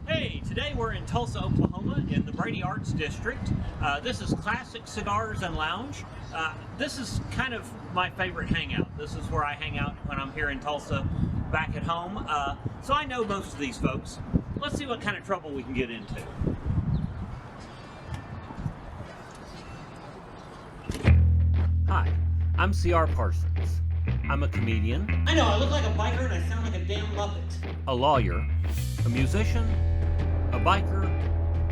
Hey, today we're in Tulsa, Oklahoma in the Brady Arts District. This is classic Cigars and Lounge. This is kind of my favorite hangout. This is where I hang out when I'm here in Tulsa back at home. So I know most of these folks. Let's see what kind of trouble we can get into. Hi, I'm CR Parsons. I'm a comedian. I know, I look like a biker and I sound like a damn Muppet. A lawyer, a musician, a biker,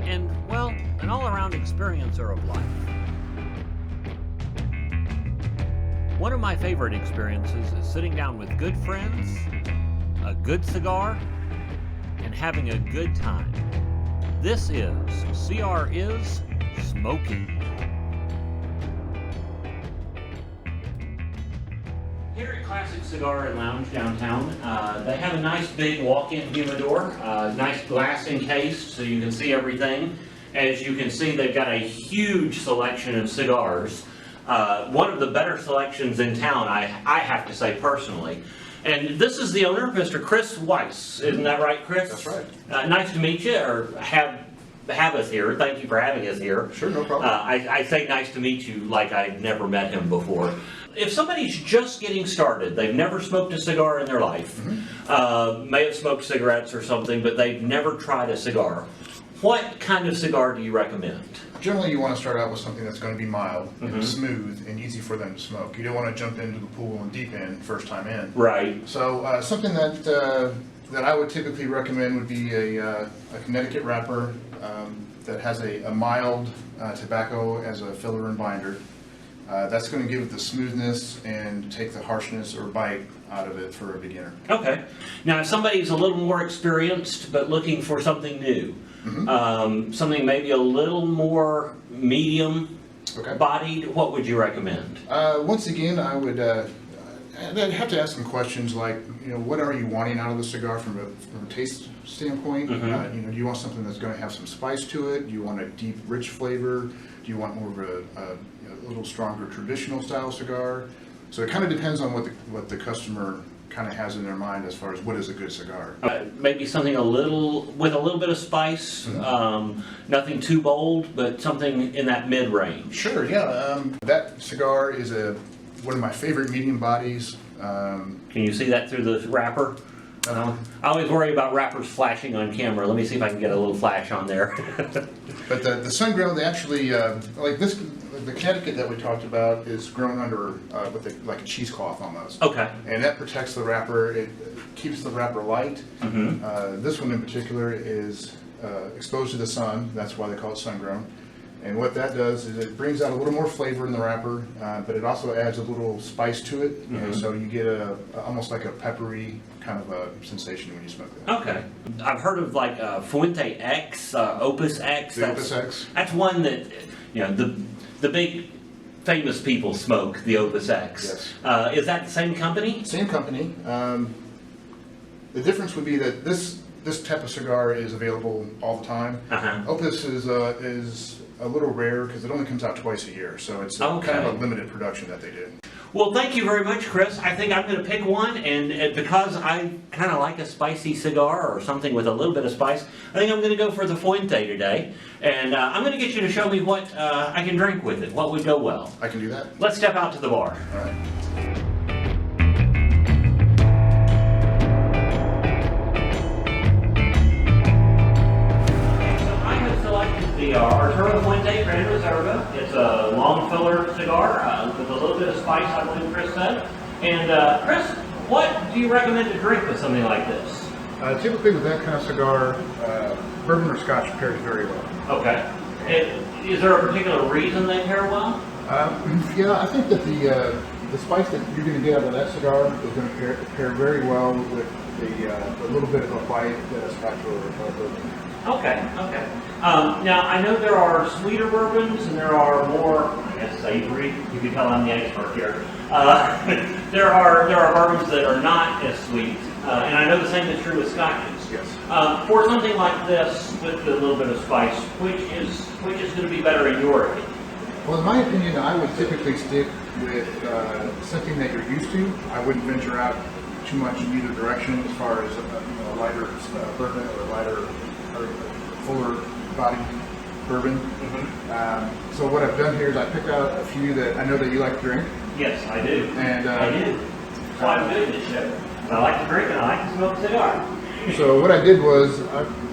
and, well, an all-around experiencer of life. One of my favorite experiences is sitting down with good friends, a good cigar, and having a good time. This is CR Is Smokin. Here at Classic Cigar and Lounge downtown, they have a nice big walk-in humidor, nice glass encased so you can see everything. As you can see, they've got a huge selection of cigars. One of the better selections in town, I have to say personally. And this is the owner, Mr. Chris Weiss. Isn't that right, Chris? That's right. Nice to meet you, or have us here. Thank you for having us here. Sure, no problem. I say nice to meet you like I've never met him before. If somebody's just getting started, they've never smoked a cigar in their life, may have smoked cigarettes or something, but they've never tried a cigar, what kind of cigar do you recommend? Generally, you want to start out with something that's going to be mild and smooth and easy for them to smoke. You don't want to jump into the pool and deep end first time in. Right. So something that I would typically recommend would be a Connecticut wrapper that has a mild tobacco as a filler and binder. That's going to give it the smoothness and take the harshness or bite out of it for a beginner. Okay. Now, if somebody's a little more experienced but looking for something new, something maybe a little more medium bodied, what would you recommend? Once again, I'd have to ask some questions like, what are you wanting out of the cigar from a taste standpoint? Do you want something that's going to have some spice to it? Do you want a deep, rich flavor? Do you want more of a little stronger traditional style cigar? So it kind of depends on what the customer kind of has in their mind as far as what is a good cigar. Maybe something with a little bit of spice, nothing too bold, but something in that mid-range. Sure, yeah. That cigar is one of my favorite medium bodies. Can you see that through the wrapper? I always worry about wrappers flashing on camera. Let me see if I can get a little flash on there. But the sun grown, they actually, like this, the Connecticut that we talked about is grown under like a cheesecloth almost. Okay. And that protects the wrapper. It keeps the wrapper light. This one in particular is exposed to the sun. That's why they call it sun grown. And what that does is it brings out a little more flavor in the wrapper, but it also adds a little spice to it, and so you get almost like a peppery kind of a sensation when you smoke that. Okay. I've heard of like Fuente X, Opus X. The Opus X. That's one that, the big famous people smoke, the Opus X. Yes. Is that the same company? Same company. The difference would be that this type of cigar is available all the time. Opus is a little rare because it only comes out twice a year, so it's kind of a limited production that they do. Well, thank you very much, Chris. I think I'm going to pick one, and because I kind of like a spicy cigar or something with a little bit of spice, I think I'm going to go for the Fuente today. And I'm going to get you to show me what I can drink with it, what would go well. I can do that. Let's step out to the bar. All right. The Arturo Fuente Gran Reserva. It's a long filler cigar with a little bit of spice, I believe Chris said. And Chris, what do you recommend to drink with something like this? Typically with that kind of cigar, bourbon or scotch pairs very well. Okay. Is there a particular reason they pair well? Yeah, I think that the spice that you're going to get out of that cigar is going to pair very well with the little bit of a bite that a scotch or bourbon. Okay. Now, I know there are sweeter bourbons and there are more, savory. You can tell I'm the expert here. There are bourbons that are not as sweet, and I know the same is true with scotches. Yes. For something like this, with a little bit of spice, which is going to be better in your opinion? Well, in my opinion, I would typically stick with something that you're used to. I wouldn't venture out too much in either direction as far as a lighter bourbon or a lighter or fuller body bourbon. So what I've done here is I picked out a few that I know that you like to drink. Yes, I do. And I do. That's why I'm doing this show. I like to drink and I like to smoke a cigar. so what I did was,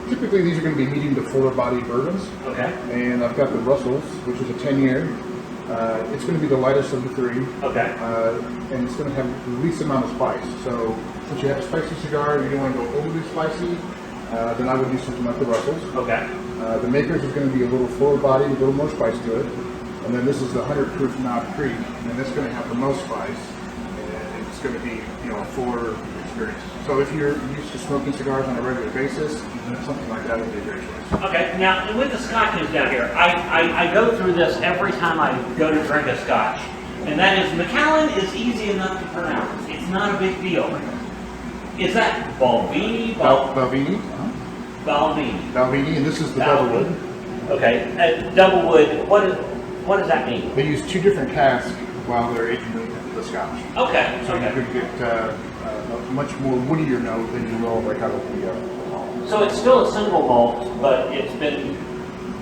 typically these are going to be medium to fuller body bourbons. Okay. And I've got the Russell's, which is a 10-year. It's going to be the lightest of the three. Okay. And it's going to have the least amount of spice. So since you have a spicy cigar and you don't want to go overly spicy, then I would do something like the Russell's. Okay. The Maker's is going to be a little fuller body, a little more spice to it. And then this is the 100 proof Knob Creek, and that's going to have the most spice. And it's going to be, a fuller experience. So if you're used to smoking cigars on a regular basis, something like that would be a great choice. Okay, now with the scotches down here, I go through this every time I go to drink a scotch. And that is, Macallan is easy enough to pronounce. It's not a big deal. Is that Balvenie? Balvenie. Balvenie. Balvenie, and this is the Doublewood. Okay, Doublewood, what does that mean? They use two different casks while they're aging the scotch. Okay, So you could get a much more woodier note than you will like out of the So it's still a single malt, but it's been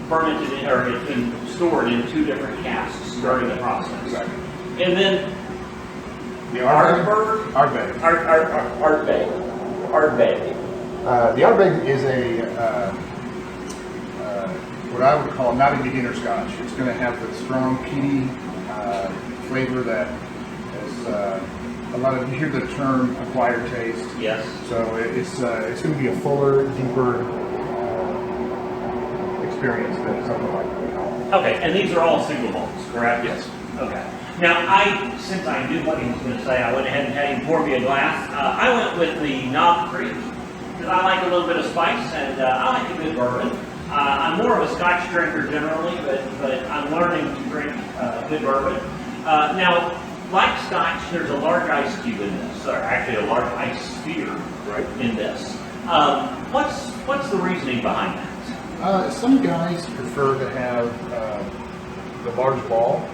fermented or it's been stored in two different casks during the process. Exactly. And then The Ardbeg. Ardbeg. The Ardbeg is what I would call not a beginner scotch. It's going to have the strong peaty flavor that is a lot of, you hear the term acquired taste. Yes. So it's going to be a fuller, deeper experience than something like that. Okay, and these are all single malts, correct? Yes. Okay. Now, since I knew what he was going to say, I went ahead and had him pour me a glass. I went with the Knob Creek because I like a little bit of spice and I like a good bourbon. I'm more of a Scotch drinker generally, but I'm learning to drink good bourbon. Now, like Scotch, there's a large ice cube in this, or actually a large ice sphere in this. What's the reasoning behind that? Some guys prefer to have the large ball,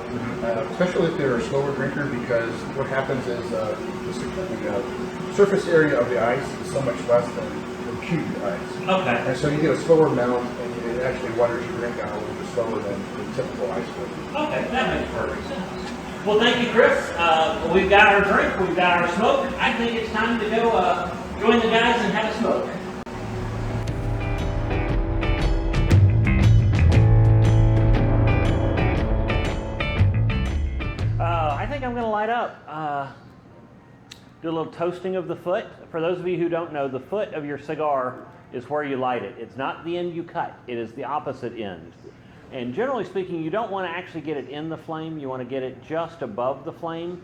especially if they're a slower drinker, because what happens is the surface area of the ice is so much less than the cube ice. Okay. And so you get a slower melt, and it actually waters your drink down a little bit slower than the typical ice would. Okay, that makes perfect sense. Well, thank you, Chris. We've got our drink, we've got our smoke. I think it's time to go join the guys and have a smoke. I think I'm going to light up. Do a little toasting of the foot. For those of you who don't know, the foot of your cigar is where you light it. It's not the end you cut. It is the opposite end. And generally speaking, you don't want to actually get it in the flame. You want to get it just above the flame,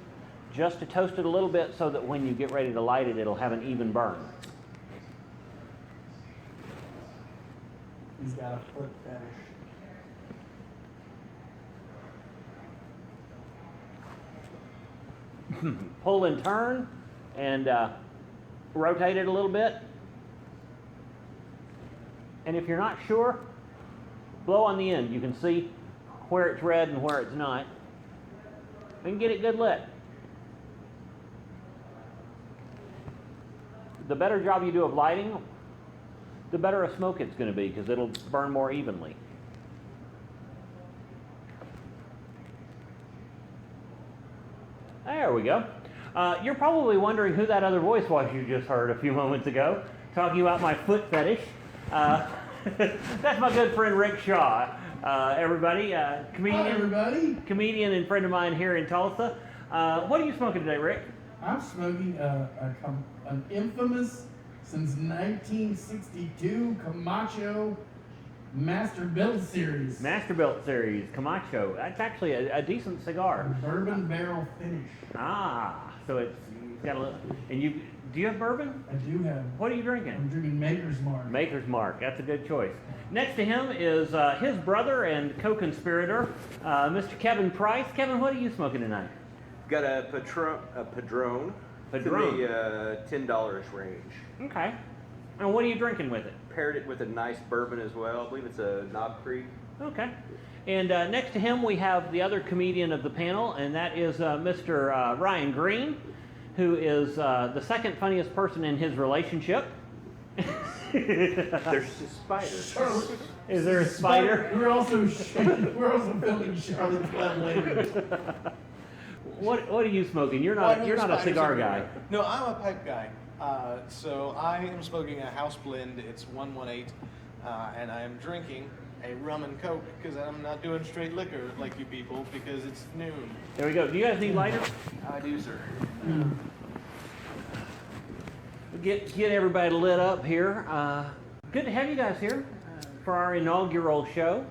just to toast it a little bit so that when you get ready to light it, it'll have an even burn. He's got a foot fetish. Pull and turn and rotate it a little bit. And if you're not sure, blow on the end. You can see where it's red and where it's not. And get it good lit. The better job you do of lighting, the better a smoke it's going to be because it'll burn more evenly. There we go. You're probably wondering who that other voice was you just heard a few moments ago, talking about my foot fetish. That's my good friend Rick Shaw. Everybody, comedian. Hi, everybody. Comedian and friend of mine here in Tulsa. What are you smoking today, Rick? I'm smoking an infamous, since 1962, Camacho Master Built Series. Master Built Series, Camacho. That's actually a decent cigar. Bourbon barrel finish. Ah, so it's got a little. And do you have bourbon? I do have. What are you drinking? I'm drinking Maker's Mark. Maker's Mark. That's a good choice. Next to him is his brother and co-conspirator, Mr. Kevin Price. Kevin, what are you smoking tonight? Got a Padron. Padron. In the $10 range. Okay. And what are you drinking with it? Paired it with a nice bourbon as well. I believe it's a Knob Creek. Okay. And next to him we have the other comedian of the panel, and that is Mr. Ryan Green, who is the second funniest person in his relationship. There's a spider. Charlotte. Is there a spider? We're also filming Charlotte's Web later. What are you smoking? You're Well, I not know you're not a spiders cigar everywhere. guy. No, I'm a pipe guy. So I am smoking a house blend. It's 118, and I am drinking a rum and coke because I'm not doing straight liquor like you people because it's noon. There we go. Do you guys need lighters? I do, sir. Get everybody lit up here. Good to have you guys here for our inaugural show.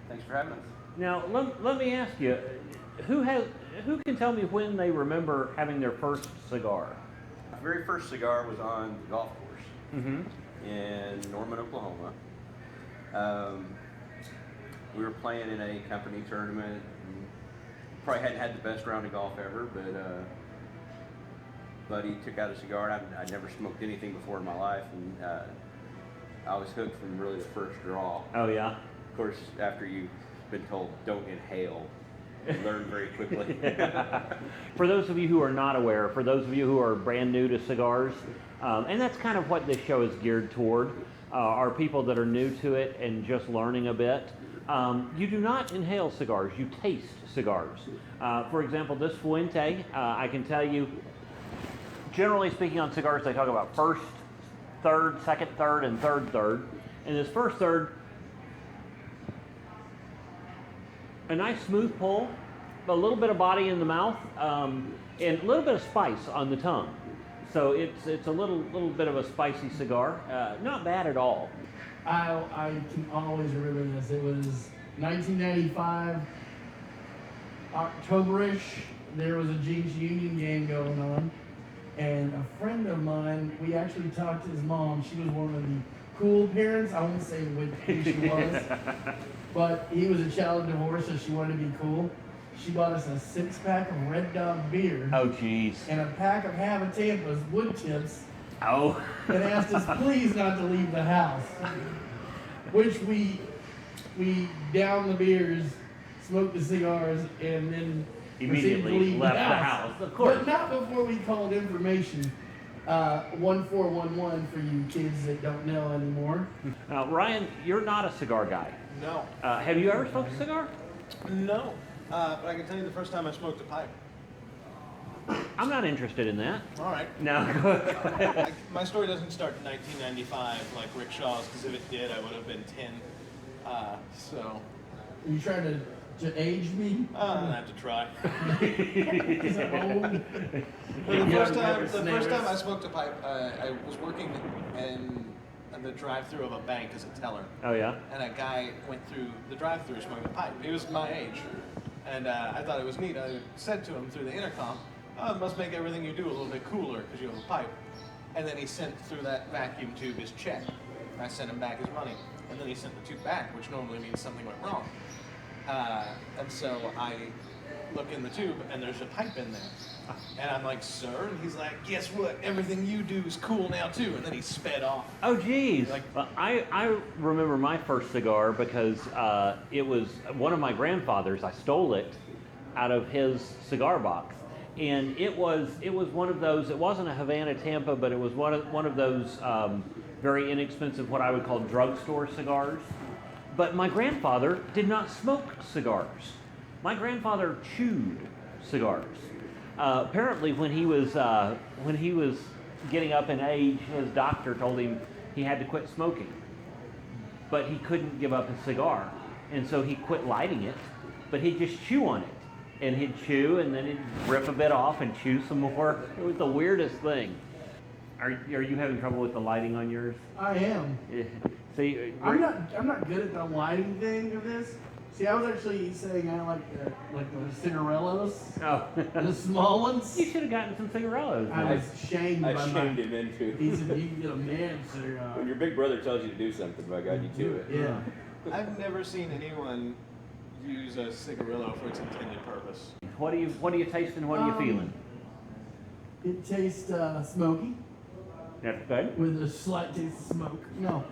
Thanks for having us. Now let me ask you, who can tell me when they remember having their first cigar? My very first cigar was on the golf course Mm-hmm. in Norman, Oklahoma. We were playing in a company tournament. And probably hadn't had the best round of golf ever, but buddy took out a cigar. I'd never smoked anything before in my life, and I was hooked from really the first draw. Oh yeah. Of course, after you've been told don't inhale, you learn very quickly. For those of you who are not aware, for those of you who are brand new to cigars, and that's kind of what this show is geared toward, are people that are new to it and just learning a bit. You do not inhale cigars, you taste cigars. For example, this Fuente, I can tell you, generally speaking on cigars, they talk about first third, second third, and third. And this first third, a nice smooth pull, a little bit of body in the mouth, and a little bit of spice on the tongue. So it's a little bit of a spicy cigar. Not bad at all. I can always remember this. It was 1995, Octoberish. There was a Jeans Union game going on, and a friend of mine, we actually talked to his mom. She was one of the cool parents. I won't say who she was, but he was a child of divorce, so she wanted to be cool. She bought us a 6-pack of Red Dog beer Oh, geez. and a pack of Habitampas wood tips, Oh. and asked us please not to leave the house. Which we downed the beers, smoked the cigars, and then proceeded to Immediately leave left the the house. house, of course. But not before we called information 1411 for you kids that don't know anymore. Now, Ryan, you're not a cigar guy. No. Have you ever smoked a cigar? No. But I can tell you the first time I smoked a pipe. I'm not interested in that. All right. No. My story doesn't start in 1995 like Rick Shaw's, because if it did, I would have been 10. So, Are you trying to age me? I'm gonna have to try. Is that old? The first time I smoked a pipe, I was working in the drive-through of a bank as a teller, Oh yeah. and a guy went through the drive-through smoking a pipe. He was my age, and I thought it was neat. I said to him through the intercom, "Oh, it must make everything you do a little bit cooler because you have a pipe." And then he sent through that vacuum tube his check. I sent him back his money, and then he sent the tube back, which normally means something went wrong. And so I look in the tube, and there's a pipe in there. And I'm like, "Sir?" And he's like, "Guess what? Everything you do is cool now, too." And then he sped off. Oh, geez. Like- Well, I remember my first cigar because it was one of my grandfather's. I stole it out of his cigar box. And it was one of those, it wasn't a Havana Tampa, but it was one of those very inexpensive, what I would call drugstore cigars. But my grandfather did not smoke cigars. My grandfather chewed cigars. Apparently, when he was getting up in age, his doctor told him he had to quit smoking, but he couldn't give up his cigar, and so he quit lighting it. But he'd just chew on it, and he'd chew, and then he'd rip a bit off and chew some more. It was the weirdest thing. Are you having trouble with the lighting on yours? I am. See, I'm not good at the lighting thing of this. See, I was actually saying I like the cigarillos, Oh. the small ones. You should have gotten some cigarillos. I was shamed by I shamed him into. He said you can get a man When cigar. your big brother tells you to do something, by God, you do it. Yeah. I've never seen anyone use a cigarillo for its intended purpose. What are you tasting? What are you feeling? It tastes smoky That's good. with a slight taste of smoke. No,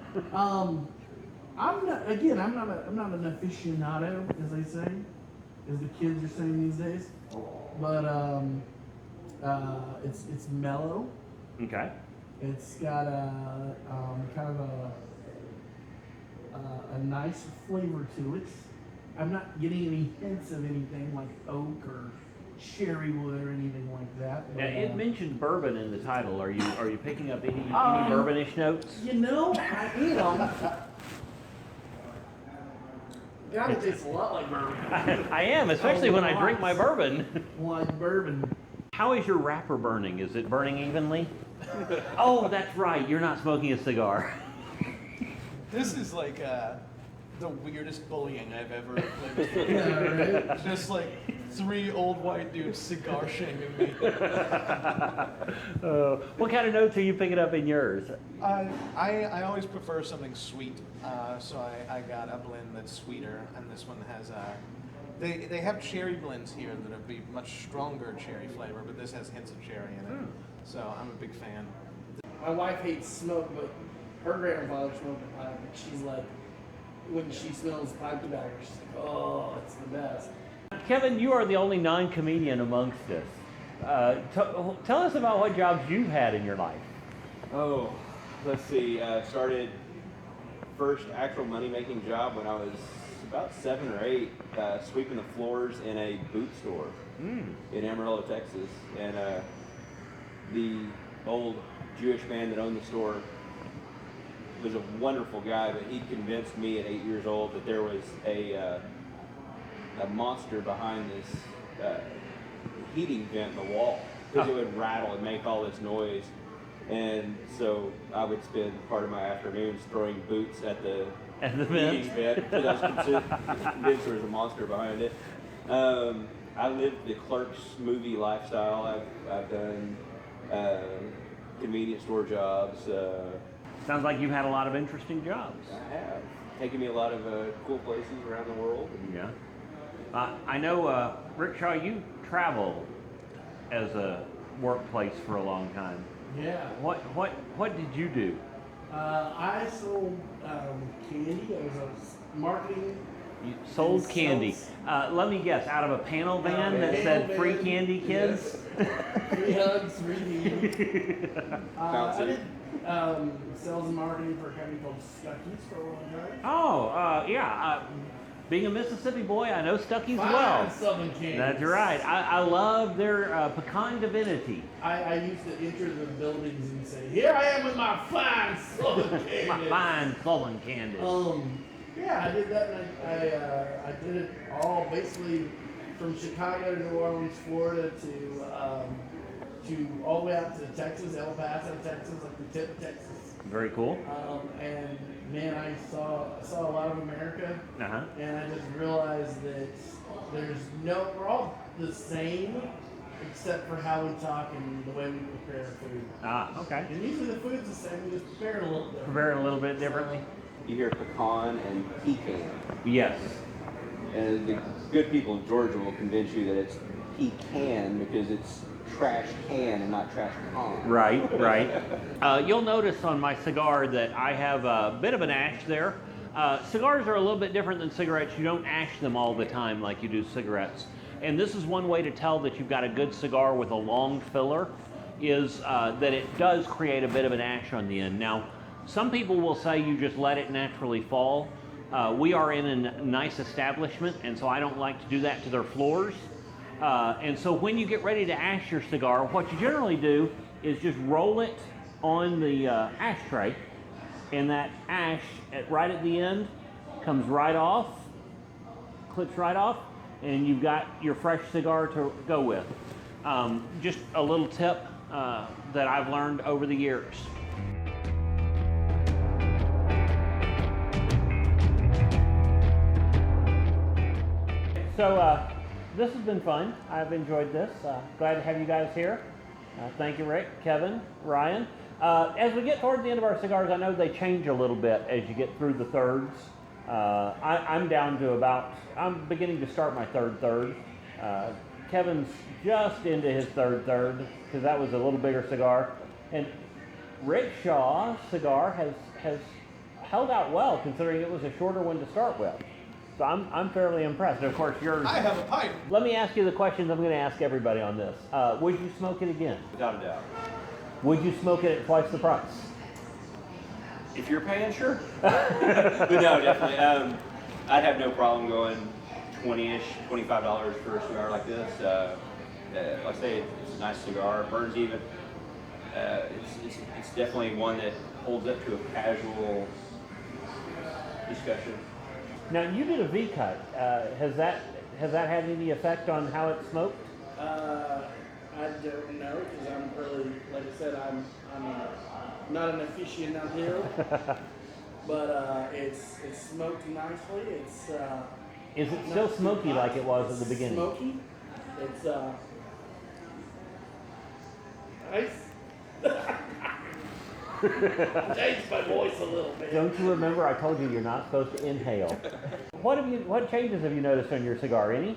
I'm not an aficionado, as they say, as the kids are saying these days. But it's mellow. Okay. It's got a kind of a nice flavor to it. I'm not getting any hints of anything like oak or cherry wood or anything like that. Now, But, it mentioned bourbon in the title. Are you picking up any Um, bourbonish notes? you know, I am. God, it tastes a lot like bourbon. I am, especially when I drink my bourbon. Like bourbon. How is your wrapper burning? Is it burning evenly? Oh, that's right. You're not smoking a cigar. This is like the weirdest bullying I've ever lived through. Yeah, right? Just like 3 old white dudes cigar shaming me. What kind of notes are you picking up in yours? I always prefer something sweet, so I got a blend that's sweeter, and this one has they have cherry blends here that would be much stronger cherry flavor, but this has hints of cherry in it. So I'm a big fan. My wife hates smoke, but her grandfather smoked a pipe, and she's like, when she smells pipe tobacco, she's like, oh, it's the best. Kevin, you are the only non-comedian amongst us. Tell us about what jobs you've had in your life. Oh, let's see. Started first actual money-making job when I was about 7 or 8, sweeping the floors in a boot store in Amarillo, Texas. And the old Jewish man that owned the store was a wonderful guy, but he convinced me at 8 years old that there was a monster behind this heating vent in the wall, because it would rattle and make all this noise. And so I would spend part of my afternoons throwing boots at the heating vent, because I was convinced there was a monster behind it. I lived the Clerks movie lifestyle. I've done convenience store jobs. Sounds like you've had a lot of interesting jobs. I have taken me a lot of cool places around the world. Yeah. I know, Rickshaw, you traveled as a workplace for a long time. Yeah. What did you do? I sold candy. I was a marketing. You sold And candy. sells- Let me guess, out of a panel van that Panel said van, free candy, kids? yes. Free hugs, free candy. I Bouncy. did sales and marketing for a company called Stuckey's for a long time. Oh, yeah. Being a Mississippi boy, I know Stuckey's Fine well. Southern candies. That's right. I love their pecan divinity. I used to enter the buildings and say, "Here I am with my fine Southern candies." My fine Southern candies. Yeah, I did that, and I did it all basically from Chicago to New Orleans, Florida, to all the way out to Texas, El Paso, Texas, like the tip of Texas. Very cool. And man, I saw a lot of America, Uh-huh. and I just realized that we're all the same, except for how we talk and the way we prepare food. Ah, okay. And usually the food's the same, we just prepare it a little different. Prepare it a little bit differently. You hear pecan and pecan. Yes. And the good people of Georgia will convince you that it's pecan because it's trash can and not trash con. Right. You'll notice on my cigar that I have a bit of an ash there. Cigars are a little bit different than cigarettes. You don't ash them all the time like you do cigarettes. And this is one way to tell that you've got a good cigar with a long filler, is that it does create a bit of an ash on the end. Now, some people will say you just let it naturally fall. We are in a nice establishment, and so I don't like to do that to their floors. And so when you get ready to ash your cigar, what you generally do is just roll it on the ashtray, and that ash right at the end comes right off, clips right off, and you've got your fresh cigar to go with. Just a little tip that I've learned over the years. So this has been fun. I've enjoyed this. Glad to have you guys here. Thank you, Rick, Kevin, Ryan. As we get toward the end of our cigars, I know they change a little bit as you get through the thirds. I'm down to I'm beginning to start my third. Kevin's just into his third, because that was a little bigger cigar. And Rickshaw's cigar has held out well, considering it was a shorter one to start with. So I'm fairly impressed. And of course, yours. I have a pipe. Let me ask you the questions I'm going to ask everybody on this. Would you smoke it again? Without a doubt. Would you smoke it at twice the price? If you're paying, sure. But no, definitely. I'd have no problem going $20-ish, $25 for a cigar like this. Like I say, it's a nice cigar. It burns even. It's definitely one that holds up to a casual discussion. Now you did a V cut. Has that had any effect on how it's smoked? I don't know because I'm really, like I said, I'm not an aficionado, but it's smoked nicely. Is it still smoky like it was at the beginning? Smoky. It's nice. Changed my voice a little bit. Don't you remember I told you you're not supposed to inhale? What changes have you noticed on your cigar? Any?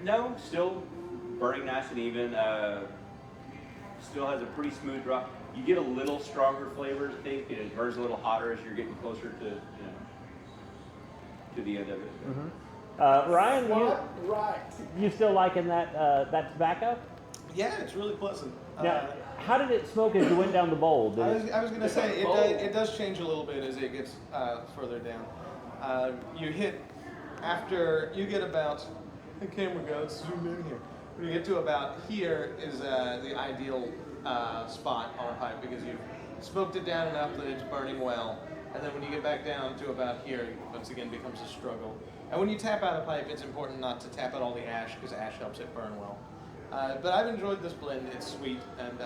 No, still burning nice and even. Still has a pretty smooth drop. You get a little stronger flavors, I think, and it burns a little hotter as you're getting closer to to the end of it. Mm-hmm. Ryan, you still liking that tobacco? Yeah, it's really pleasant. Now, how did it smoke as you went down the bowl? I was going to say, it does change a little bit as it gets further down. You hit, after you get about, the camera goes, zoom in here. When you get to about here is the ideal spot on a pipe because you've smoked it down enough that it's burning well. And then when you get back down to about here, it once again becomes a struggle. And when you tap out a pipe, it's important not to tap out all the ash because ash helps it burn well. But I've enjoyed this blend. It's sweet and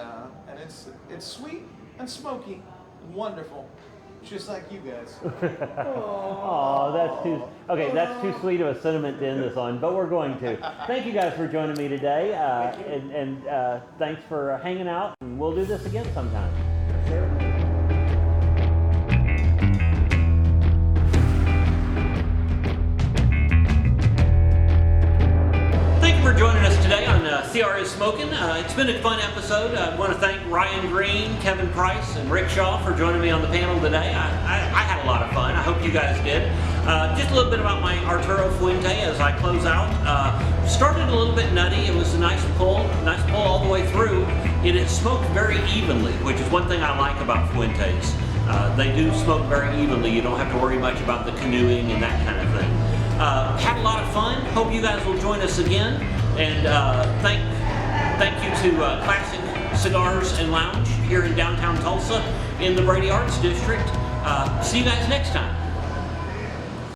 it's sweet and smoky and wonderful, just like you guys. Oh, that's too sweet of a sentiment to end this on, but we're going to. Thank you guys for joining me today, and thanks for hanging out. And we'll do this again sometime. For joining us today on CR Is Smokin. It's been a fun episode. I want to thank Ryan Green, Kevin Price, and Rick Shaw for joining me on the panel today. I had a lot of fun. I hope you guys did. Just a little bit about my Arturo Fuente as I close out. Started a little bit nutty. It was a nice pull all the way through. It is smoked very evenly, which is one thing I like about Fuentes. They do smoke very evenly. You don't have to worry much about the canoeing and that kind of thing. Had a lot of fun. Hope you guys will join us again. And thank you to Classic Cigars and Lounge here in downtown Tulsa in the Brady Arts District. See you guys next time.